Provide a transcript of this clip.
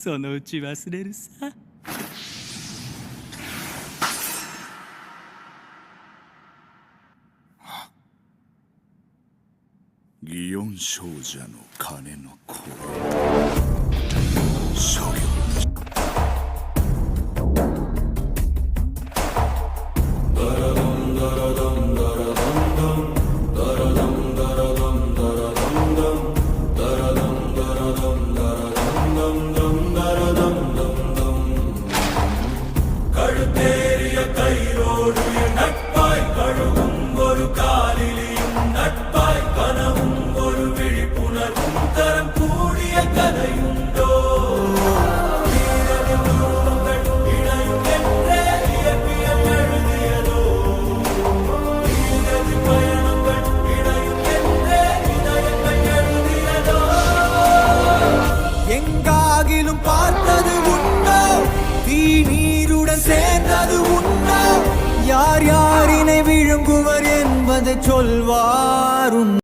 そのうち忘れるさ。祇園少女の鐘の声。諸行கழுத்தேறிய கைரோடு நட்பாய் கழுவும் ஒரு காலிலியும் நட்பாய் கனவும் ஒரு விழிப்புணர்வும் தரம் கூடிய கதையுண்டோ இணையும் என்றே இயற்பியல் எழுதியதோ பயணங்கள் இணையும் என்றே இதயங்கள் எழுதியதோ எங்காகிலும் பார்த்தது உண்டோ நீருடன் சேர்ந்தது உண்டோ யார் யாரினை விழுங்குவர் என்பதை சொல்வாரும்